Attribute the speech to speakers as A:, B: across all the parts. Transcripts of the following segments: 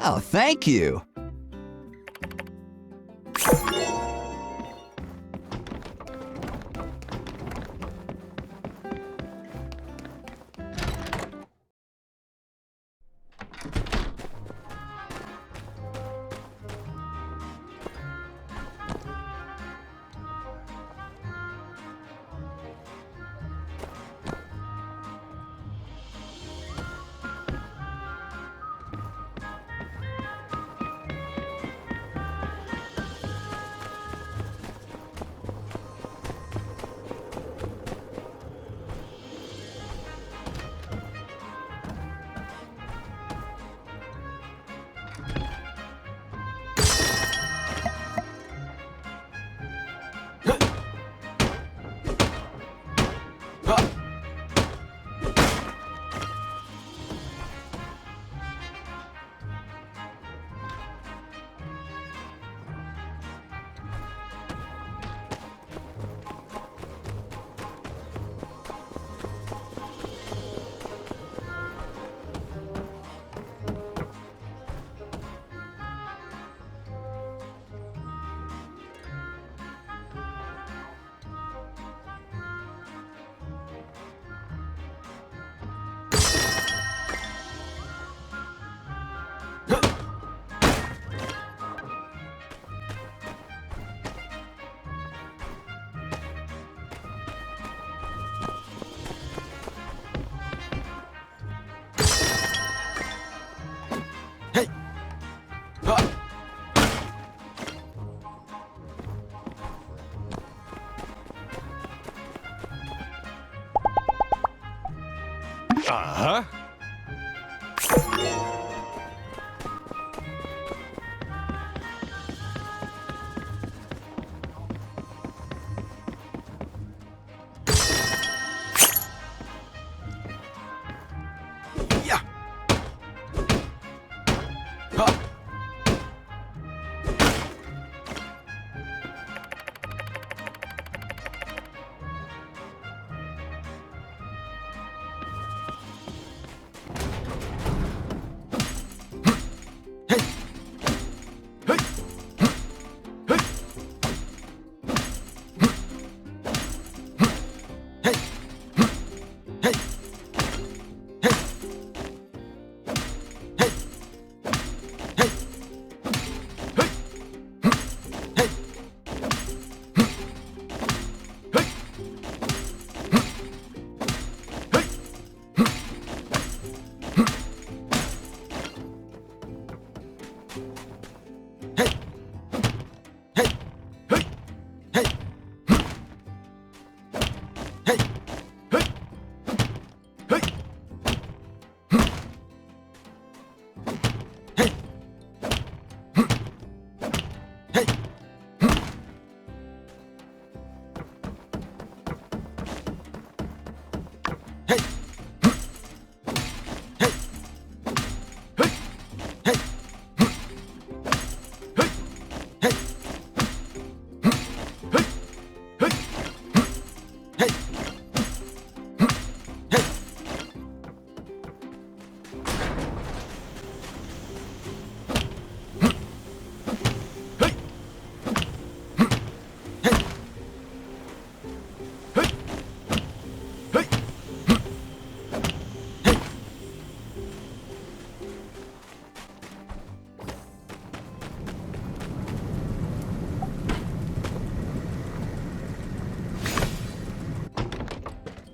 A: Oh, thank you.
B: Uh-huh.
A: Yeah. Huh.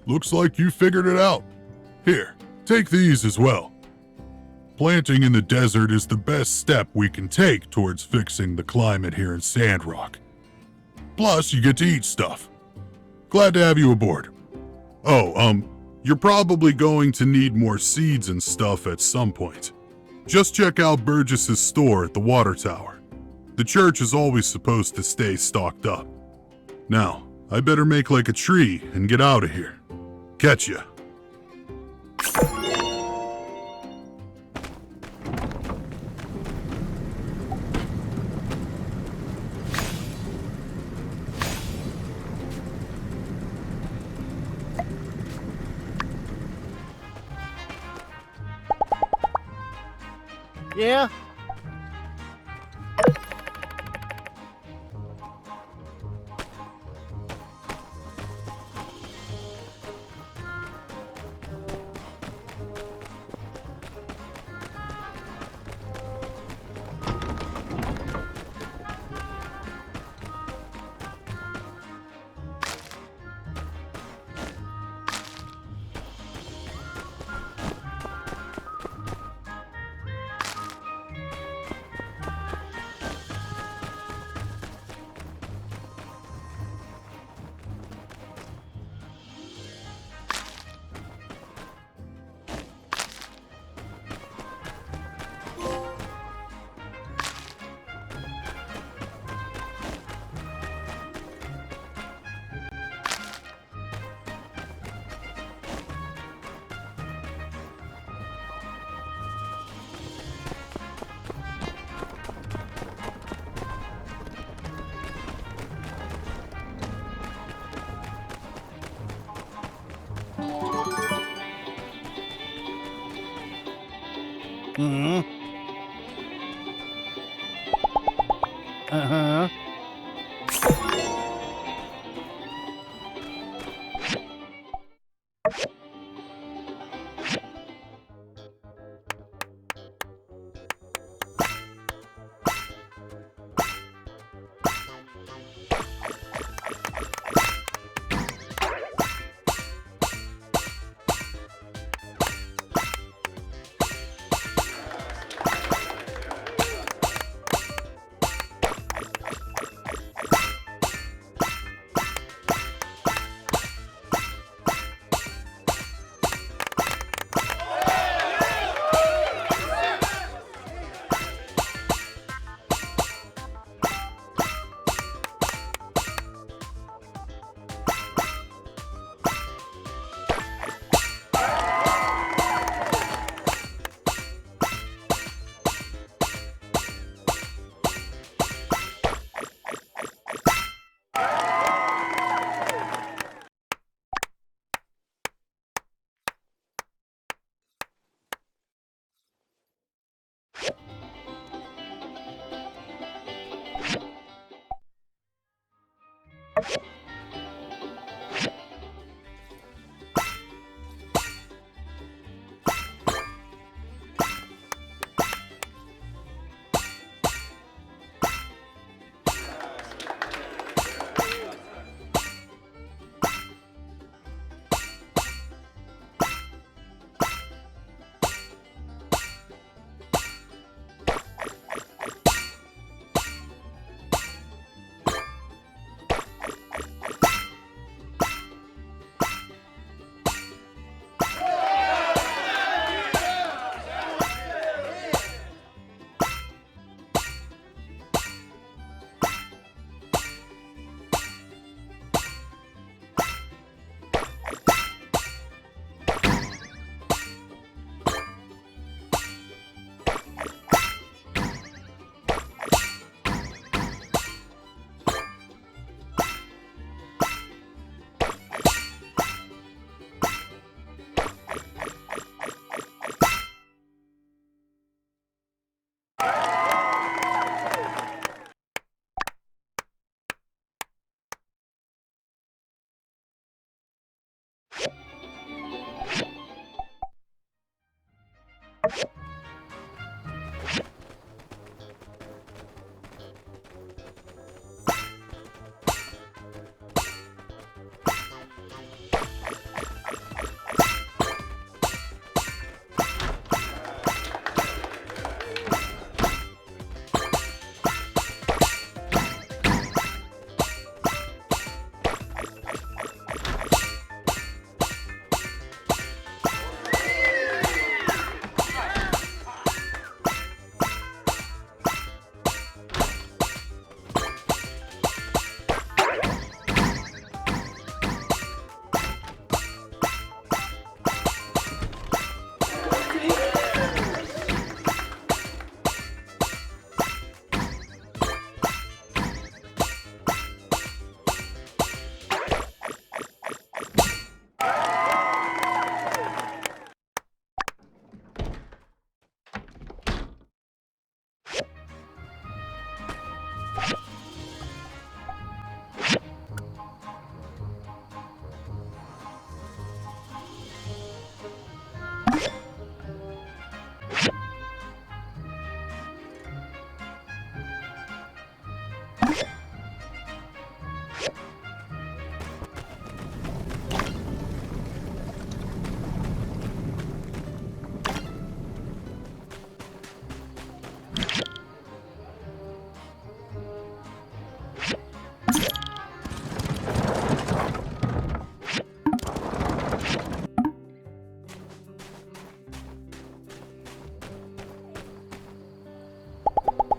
B: Looks like you figured it out. Here, take these as well. Planting in the desert is the best step we can take towards fixing the climate here in Sandrock. Plus, you get to eat stuff. Glad to have you aboard. Oh, you're probably going to need more seeds and stuff at some point. Just check out Burgess's store at the water tower. The church is always supposed to stay stocked up. Now, I better make like a tree and get out of here. Catch ya.
C: Yeah? Mm-hmm. Uh-huh.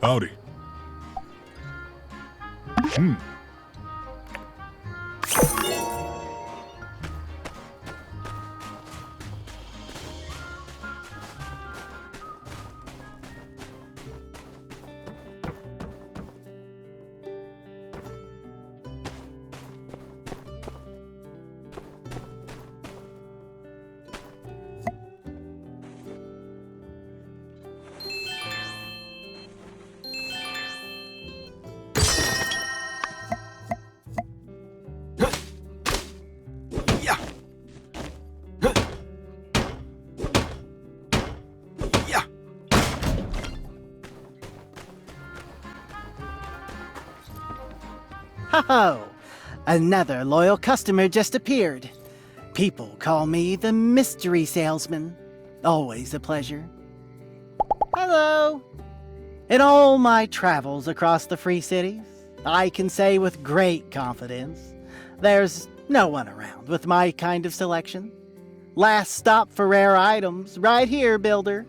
B: Howdy. Hmm.
A: Yeah. Yeah.
C: Ho-ho! Another loyal customer just appeared. People call me the mystery salesman. Always a pleasure. Hello! In all my travels across the Free Cities, I can say with great confidence, there's no one around with my kind of selection. Last stop for rare items, right here, builder.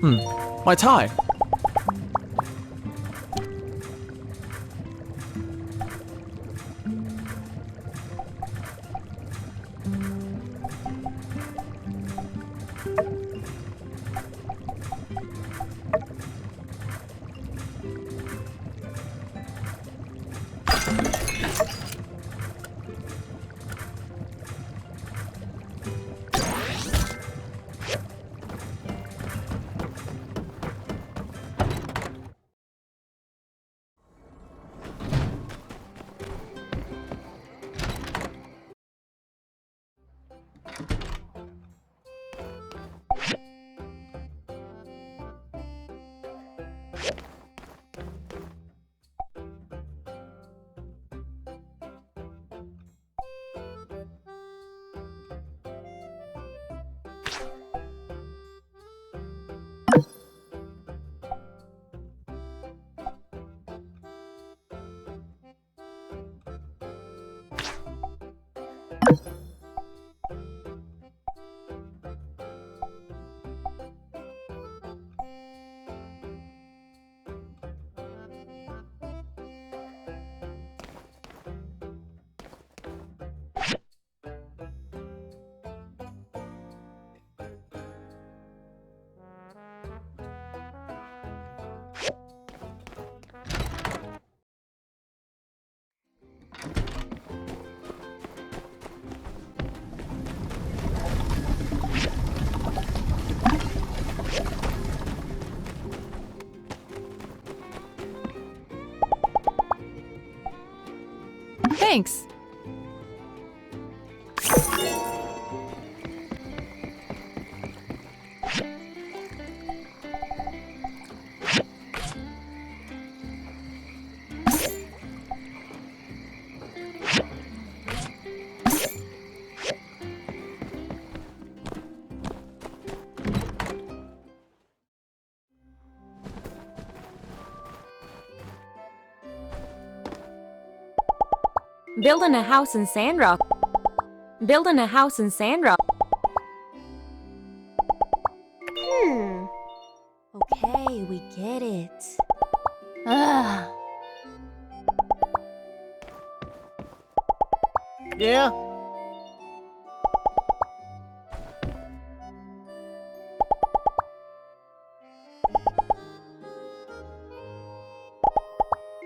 D: My tie.
E: Thanks.
F: Building a house in Sandrock. Building a house in Sandrock. Okay, we get it.
C: Ah. Yeah?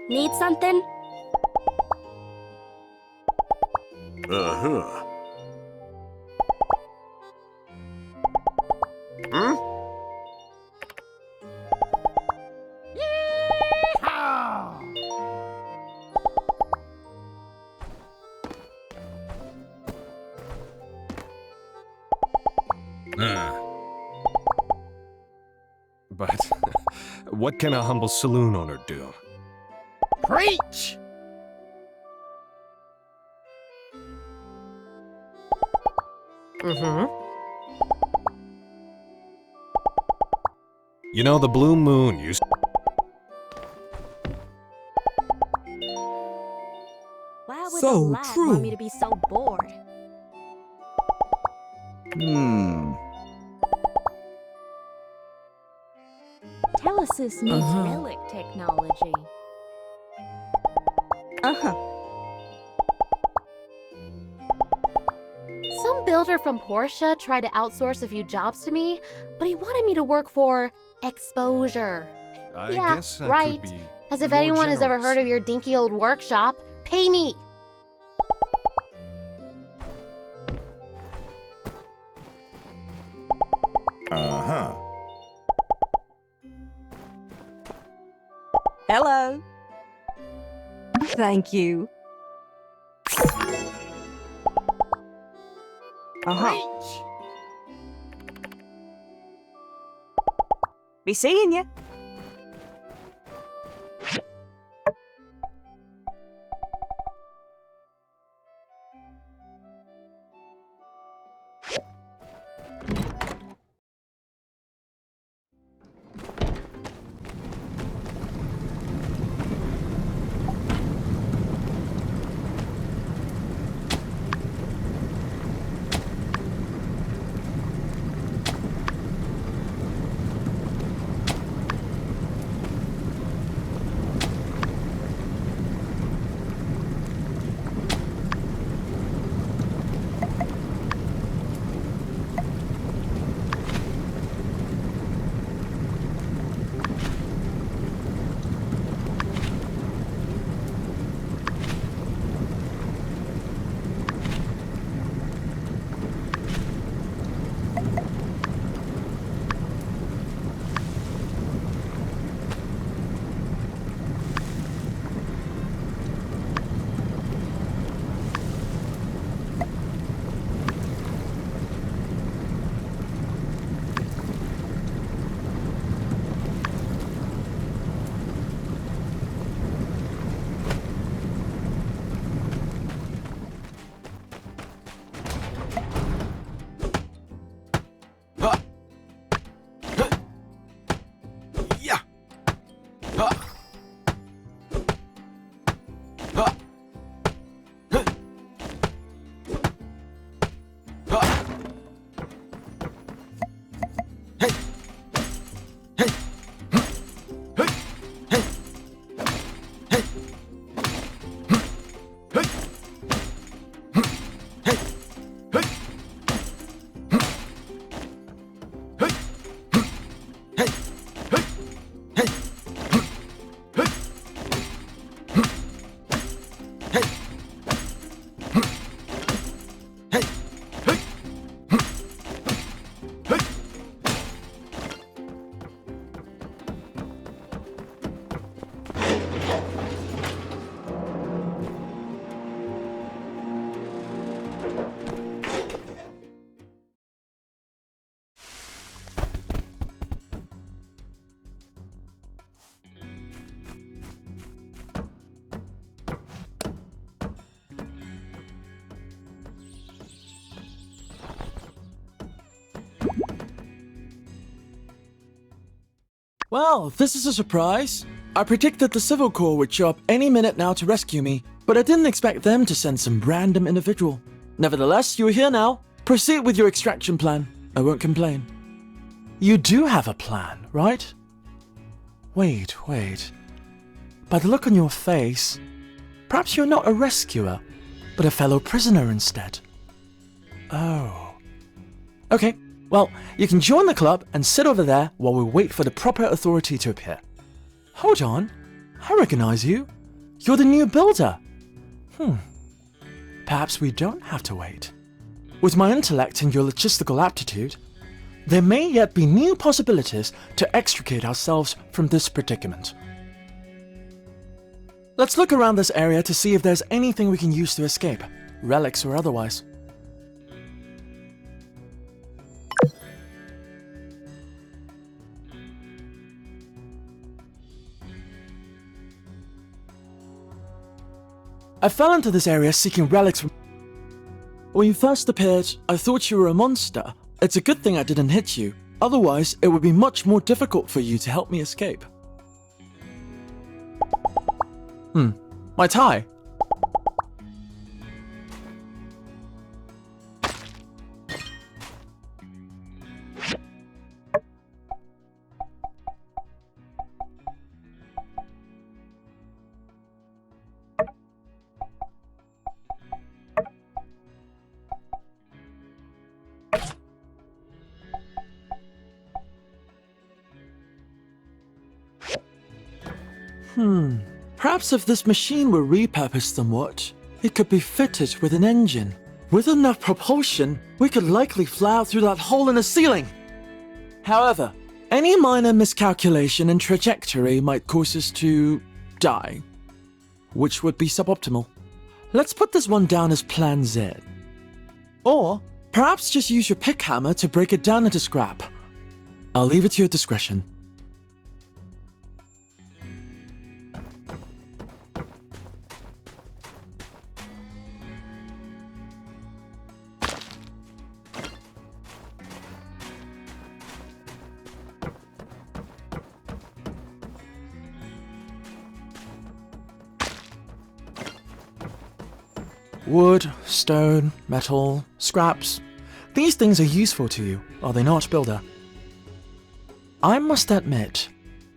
F: Need something?
G: Uh-huh. Hmm?
H: But what can a humble saloon owner do?
C: Preach!
H: You know, the Blue Moon used.
F: Why would
A: So
F: the lad
A: true.
F: want me to be so bored? Telesis needs relic technology.
I: Some builder from Porsche tried to outsource a few jobs to me, but he wanted me to work for exposure.
H: I
I: Yeah,
H: guess I
I: right.
H: could be
I: As if
H: more
I: anyone has ever
H: generous.
I: heard of your dinky old workshop. Pay me!
G: Uh-huh.
E: Hello. Thank you.
C: Preach!
E: Be seeing ya.
D: Well, this is a surprise. I predicted the Civil Corps would show up any minute now to rescue me, but I didn't expect them to send some random individual. Nevertheless, you're here now. Proceed with your extraction plan. I won't complain. You do have a plan, right? Wait. By the look on your face, perhaps you're not a rescuer, but a fellow prisoner instead. Oh. Okay, well, you can join the club and sit over there while we wait for the proper authority to appear. Hold on, I recognize you. You're the new builder. Perhaps we don't have to wait. With my intellect and your logistical aptitude, there may yet be new possibilities to extricate ourselves from this predicament. Let's look around this area to see if there's anything we can use to escape, relics or otherwise. I fell into this area seeking relics from... When you first appeared, I thought you were a monster. It's a good thing I didn't hit you, otherwise it would be much more difficult for you to help me escape. My tie. Perhaps if this machine were repurposed somewhat, it could be fitted with an engine. With enough propulsion, we could likely fly out through that hole in the ceiling. However, any minor miscalculation in trajectory might cause us to die, which would be suboptimal. Let's put this one down as Plan Z. Or perhaps just use your pickhammer to break it down into scrap. I'll leave it to your discretion. Wood, stone, metal, scraps. These things are useful to you, are they not, Builder? I must admit,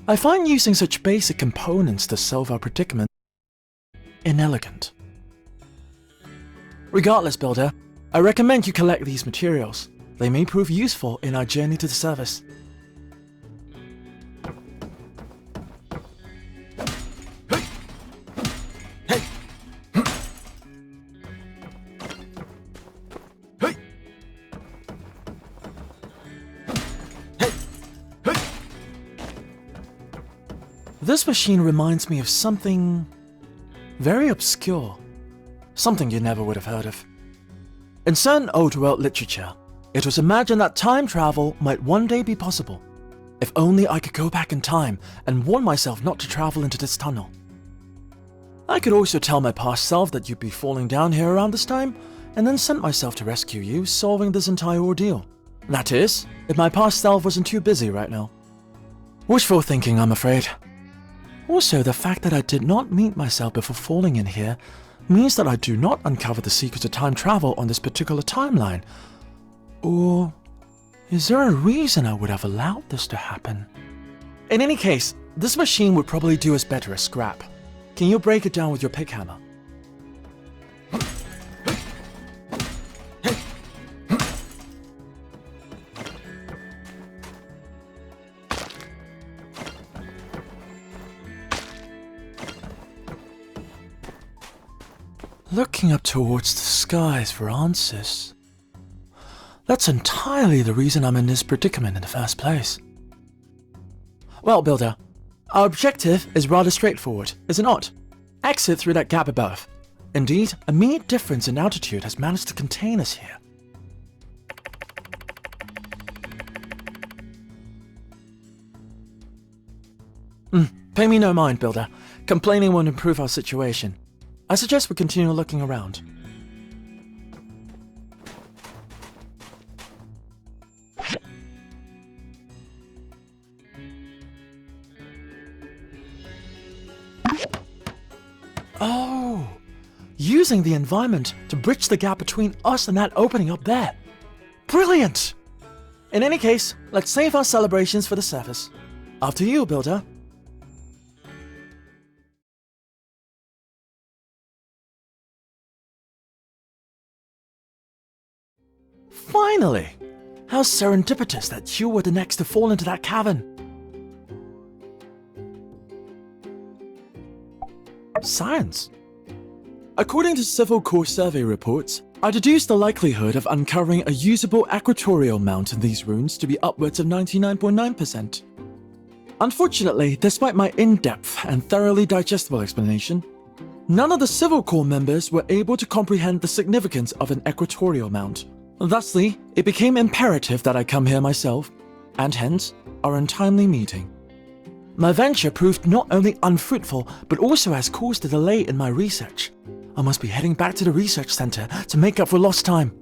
D: I find using such basic components to solve our predicament inelegant. Regardless, Builder, I recommend you collect these materials. They may prove useful in our journey to the surface. This machine reminds me of something very obscure, something you never would have heard of. In certain old world literature, it was imagined that time travel might one day be possible, if only I could go back in time and warn myself not to travel into this tunnel. I could also tell my past self that you'd be falling down here around this time, and then sent myself to rescue you, solving this entire ordeal. That is, if my past self wasn't too busy right now. Wishful thinking, I'm afraid. Also, the fact that I did not meet myself before falling in here means that I do not uncover the secrets of time travel on this particular timeline. Or is there a reason I would have allowed this to happen? In any case, this machine would probably do us better as scrap. Can you break it down with your pickhammer? Looking up towards the skies for answers. That's entirely the reason I'm in this predicament in the first place. Well, Builder, our objective is rather straightforward, is it not? Exit through that gap above. Indeed, a mere difference in altitude has managed to contain us here. Pay me no mind, Builder. Complaining won't improve our situation. I suggest we continue looking around. using the environment to bridge the gap between us and that opening up there. Brilliant! In any case, let's save our celebrations for the surface. After you, Builder. Finally! How serendipitous that you were the next to fall into that cavern. Science. According to Civil Corps survey reports, I deduced the likelihood of uncovering a usable equatorial mount in these ruins to be upwards of 99.9%. Unfortunately, despite my in-depth and thoroughly digestible explanation, none of the Civil Corps members were able to comprehend the significance of an equatorial mount. Thusly, it became imperative that I come here myself, and hence, our untimely meeting. My venture proved not only unfruitful, but also has caused a delay in my research. I must be heading back to the research center to make up for lost time.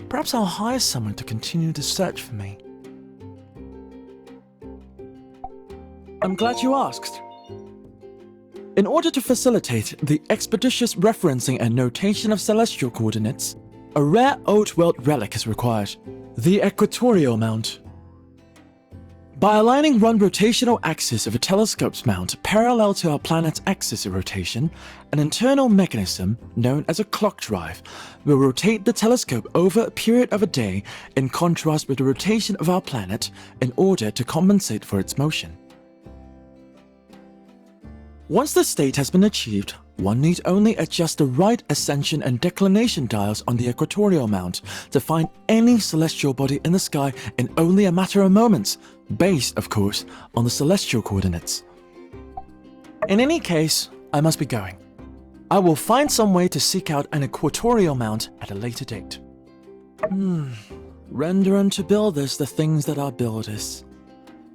D: Perhaps I'll hire someone to continue the search for me. I'm glad you asked. In order to facilitate the expeditious referencing and notation of celestial coordinates, a rare old world relic is required, the equatorial mount. By aligning one rotational axis of a telescope's mount parallel to our planet's axis of rotation, an internal mechanism known as a clock drive will rotate the telescope over a period of a day in contrast with the rotation of our planet in order to compensate for its motion. Once this state has been achieved, one need only adjust the right ascension and declination dials on the equatorial mount to find any celestial body in the sky in only a matter of moments, based, of course, on the celestial coordinates. In any case, I must be going. I will find some way to seek out an equatorial mount at a later date. Render unto builders the things that are builders.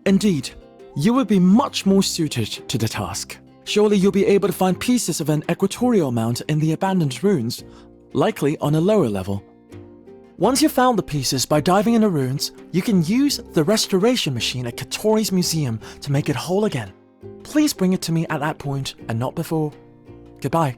D: Indeed, you would be much more suited to the task. Surely you'll be able to find pieces of an equatorial mount in the abandoned ruins, likely on a lower level. Once you've found the pieces by diving in the ruins, you can use the restoration machine at Katori's museum to make it whole again. Please bring it to me at that point and not before. Goodbye.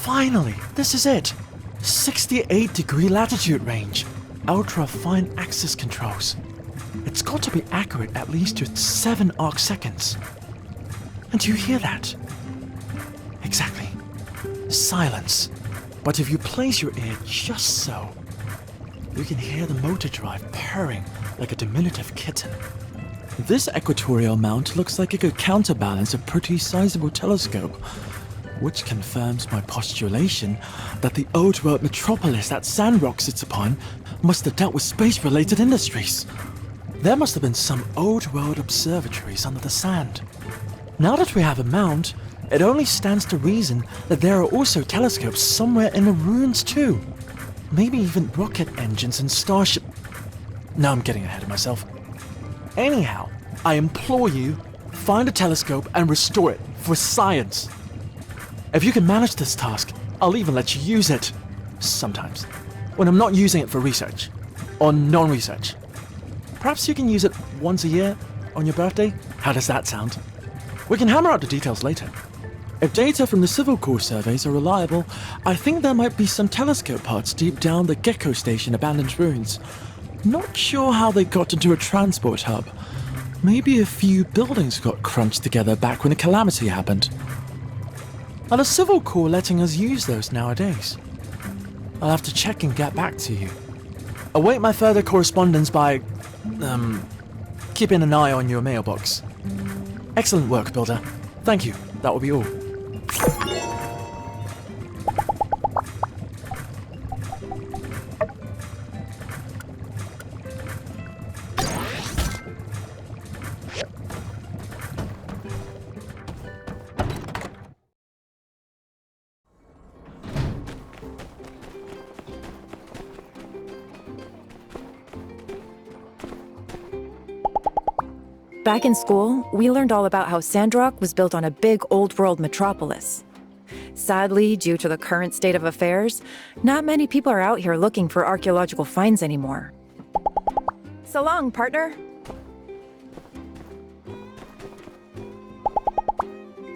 D: Finally, this is it. 68-degree latitude range. Ultra-fine axis controls. It's got to be accurate at least to 7 arc seconds. And do you hear that? Exactly. Silence. But if you place your ear just so, you can hear the motor drive purring like a diminutive kitten. This equatorial mount looks like it could counterbalance a pretty sizable telescope, which confirms my postulation that the old world metropolis that Sandrock sits upon must have dealt with space-related industries. There must have been some old world observatories under the sand. Now that we have a mount, it only stands to reason that there are also telescopes somewhere in the ruins too. Maybe even rocket engines and starship... No, I'm getting ahead of myself. Anyhow, I implore you, find a telescope and restore it for science. If you can manage this task, I'll even let you use it. Sometimes. When I'm not using it for research. Or non-research. Perhaps you can use it once a year, on your birthday? How does that sound? We can hammer out the details later. If data from the Civil Corps surveys are reliable, I think there might be some telescope parts deep down the Gecko Station abandoned ruins. Not sure how they got into a transport hub. Maybe a few buildings got crunched together back when the calamity happened. Are the Civil Corps letting us use those nowadays? I'll have to check and get back to you. Await my further correspondence by, keeping an eye on your mailbox. Excellent work, Builder. Thank you. That will be all.
F: Back in school, we learned all about how Sandrock was built on a big old-world metropolis. Sadly, due to the current state of affairs, not many people are out here looking for archaeological finds anymore. So long, partner.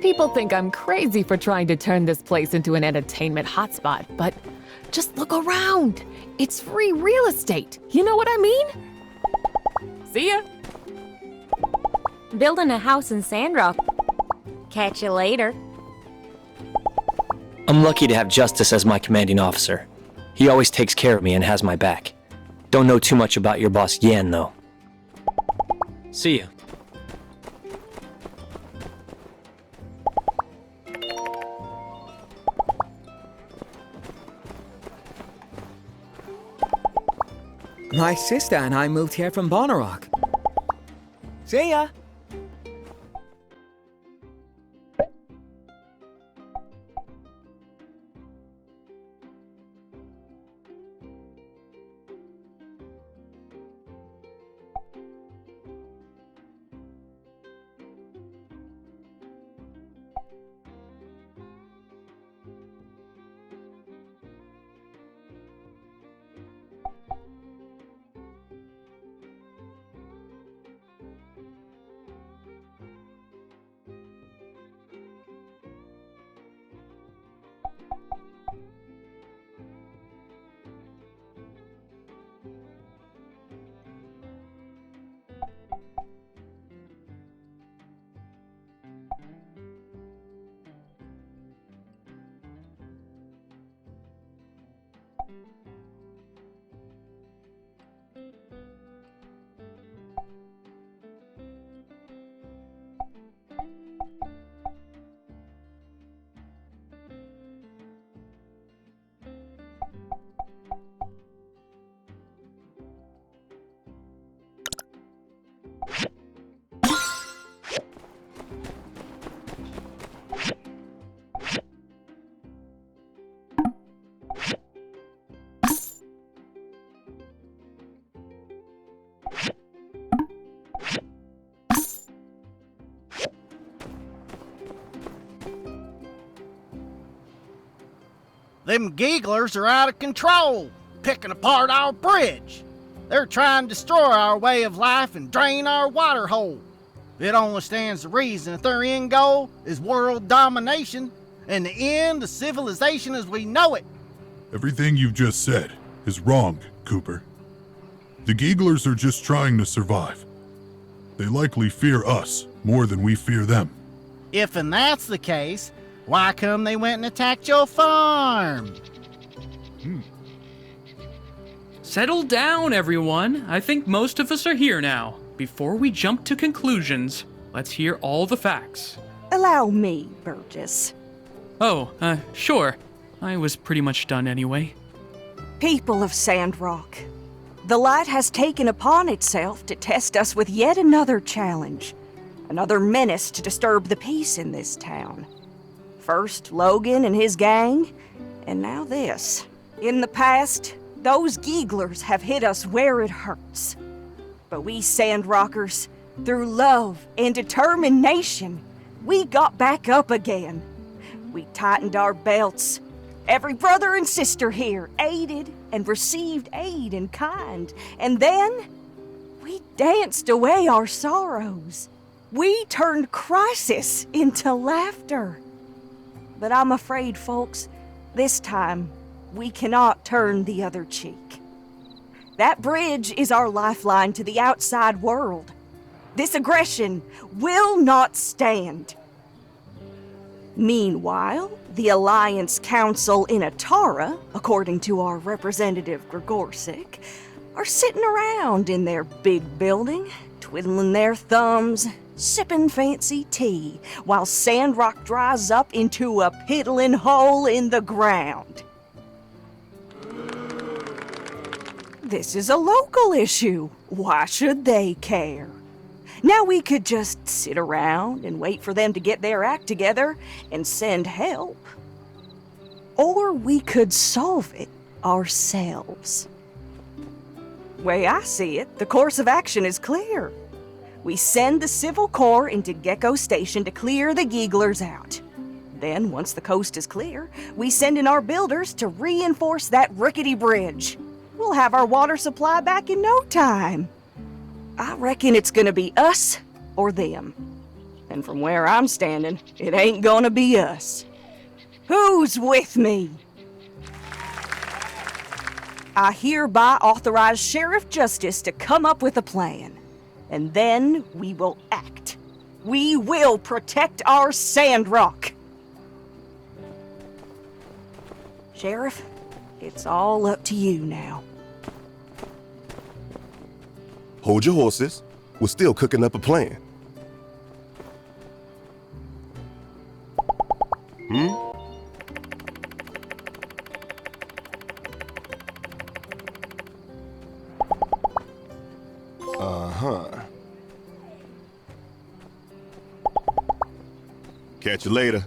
E: People think I'm crazy for trying to turn this place into an entertainment hotspot, but just look around. It's free real estate. You know what I mean? See ya.
F: Building a house in Sandrock. Catch you later.
G: I'm lucky to have Justice as my commanding officer. He always takes care of me and has my back. Don't know too much about your boss Yan, though. See ya.
J: My sister and I moved here from Bonnerock. See ya!
C: Them gigglers are out of control, picking apart our bridge. They're trying to destroy our way of life and drain our water hole. It only stands to reason that their end goal is world domination and the end of civilization as we know it.
B: Everything you've just said is wrong, Cooper. The Gigglers are just trying to survive. They likely fear us more than we fear them.
C: If and that's the case, why come they went and attacked your farm?
K: Settle down, everyone. I think most of us are here now. Before we jump to conclusions, let's hear all the facts.
L: Allow me, Burgess.
K: Oh, sure. I was pretty much done anyway.
L: People of Sandrock, the light has taken upon itself to test us with yet another challenge. Another menace to disturb the peace in this town. First, Logan and his gang, and now this. In the past, those Gigglers have hit us where it hurts. But we Sandrockers, through love and determination, we got back up again. We tightened our belts. Every brother and sister here aided and received aid in kind. And then, We danced away our sorrows. We turned crisis into laughter. But I'm afraid, folks, this time we cannot turn the other cheek. That bridge is our lifeline to the outside world. This aggression will not stand. Meanwhile, the Alliance Council in Atara, according to our representative Grigorsic, are sitting around in their big building, twiddling their thumbs, sipping fancy tea, while Sandrock dries up into a piddling hole in the ground. This is a local issue. Why should they care? Now we could just sit around and wait for them to get their act together and send help. Or we could solve it ourselves. Way I see it, the course of action is clear. We send the Civil Corps into Gecko Station to clear the Geeglers out. Then, once the coast is clear, we send in our builders to reinforce that rickety bridge. We'll have our water supply back in no time. I reckon it's gonna be us or them. And from where I'm standing, it ain't gonna be us. Who's with me? I hereby authorize Sheriff Justice to come up with a plan. And then we will act. We will protect our Sandrock. Sheriff, it's all up to you now.
M: Hold your horses. We're still cooking up a plan. Catch you later.